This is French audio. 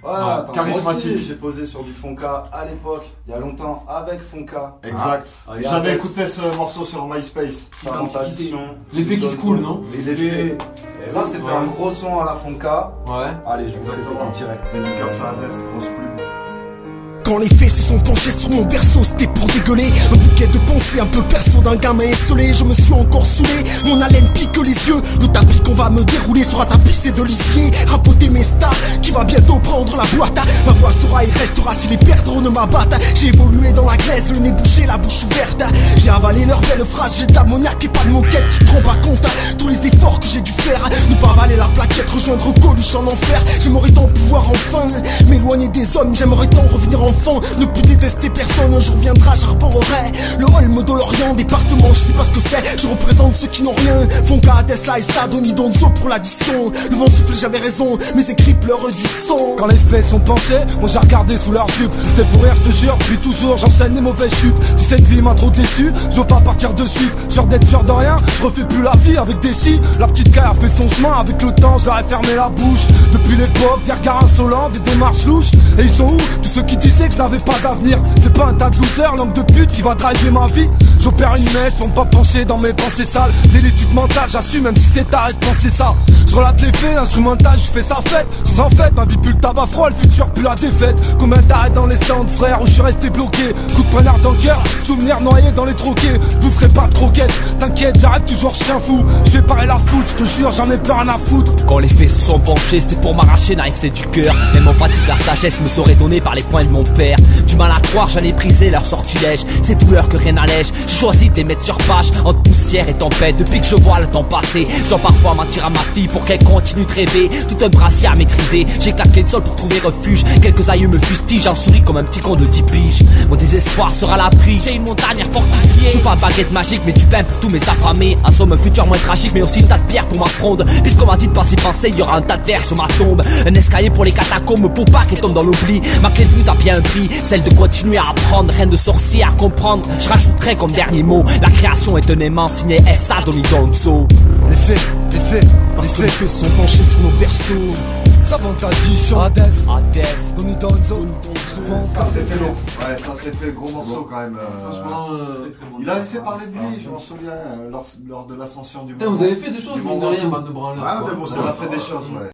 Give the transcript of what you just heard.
Voilà, charismatique. J'ai posé sur du Fonka à l'époque, il y a longtemps, avec Fonka. Exact. J'avais écouté ce morceau sur MySpace. Ça rend tradition. L'effet qui se coule, non? L'effet. Ça, c'était un gros son à la Fonka. Ouais. Allez, je vous fais en direct. Dédicace à Hades, grosse plume. Quand les faits se sont penchés sur mon berceau, c'était pour dégueuler. Un bouquet de pensées un peu perso d'un gamin esselé. Je me suis encore saoulé, mon haleine pique les yeux. Le tapis qu'on va me dérouler sera tapissé de l'issier. Rapoter mes stars, qui va bientôt prendre la boîte. Ma voix sera et restera si les perdreaux ne m'abattent. J'ai évolué dans la glaise, le nez bouché, la bouche ouverte. J'ai avalé leurs belles phrases, j'ai d'ammoniac et pas de moquette. Tu te rends pas compte, tous les efforts que j'ai dû faire. Ne pas avaler la plaquette, rejoindre Coluche en enfer. J'aimerais tant pouvoir enfin m'éloigner des hommes. J'aimerais tant revenir enfant, ne plus détester personne. Un jour viendra, j'arborerai le Holme de l'Orient. Département, je sais pas ce que c'est, je représente ceux qui n'ont rien. Fonka, Tesla et Sadoni Donzo pour l'addition. Le vent souffle, j'avais raison, mes écrits pleurent du sang. Quand les faits sont penchés, moi j'ai regardé sous leur jupe. C'était pour rire, je te jure, depuis toujours j'enchaîne les mauvaises chutes. Si cette vie m'a trop déçu, je veux pas partir dessus. Sûr d'être sûr de rien, je refais plus la vie avec des si. La petite K a fait son chemin, avec le temps je leur ai fermé la bouche. Depuis l'époque, des regards insolents, des démarches louches. Et ils sont où, tous ceux qui disaient que je n'avais pas d'avenir? C'est pas un tas de losers, langue de pute qui va driver ma vie. J'opère une mèche pour ne pas pencher dans mes pensées sales. Dès l'étude mentale, j'assume même si c'est tard de penser ça. Je relate les faits, l'instrumental, je fais sa fête. Sans en fait, ma vie pue le tabac froid, le futur pue la défaite. Combien t'arrêtes dans les stands, frère, où je suis resté bloqué. Coup de poignard dans le cœur, souvenir noyé dans les troquets. Je boufferai pas de croquettes, t'inquiète, j'arrête toujours chien fou. Je vais parer la foot, je te jure, j'en ai plus rien à foutre. Quand les faits se sont penchés, c'était pour m'arracher naïf, c'était du cœur. Même en pratique, la sagesse me serait donnée par les poings de mon père. Du mal à croire, j'en ai brisé leur sortilège. Ces douleurs que rien n'allège, j'ai choisi de les mettre sur page. Entre poussière et tempête, depuis que je vois le temps passer, je dois parfois mentir à ma fille pour qu'elle continue de rêver. Tout un brassier à maîtriser, j'ai claqué le sol pour trouver refuge. Quelques aïeux me fustigent, j'en souris comme un petit con de 10 piges. Mon désespoir sera l'abri, j'ai une montagne fortifiée. Je veux pas baguette magique, mais du pain pour tous mes affamés. En somme, un futur moins tragique, mais aussi un tas de pierres pour ma fronde. Puisqu'on m'a dit de pas s'y penser, il y aura un tas de verre sur ma tombe. Un escalier pour les catacombes, pour pas qu'elles tombent dans l'oubli. Ma clé de voûte a bien un prix, celle de continuer à apprendre. Rien de sorcier à comprendre, je rajouterai comme dernier mot: la création est un aimant signé S.A. Donny Donzo. Les faits, parce que les faits sont penchés sur nos berceaux. Savante addition, Hades, Donny Donzo. Ça s'est fait long. Ouais, ça s'est fait gros morceau quand même. Franchement, Il avait fait parler de lui, je m'en souviens, lors de l'ascension du monde. vous avez fait des choses, mine de rien, bande de branleurs. Ah, mais bon, ça a fait des choses, ouais.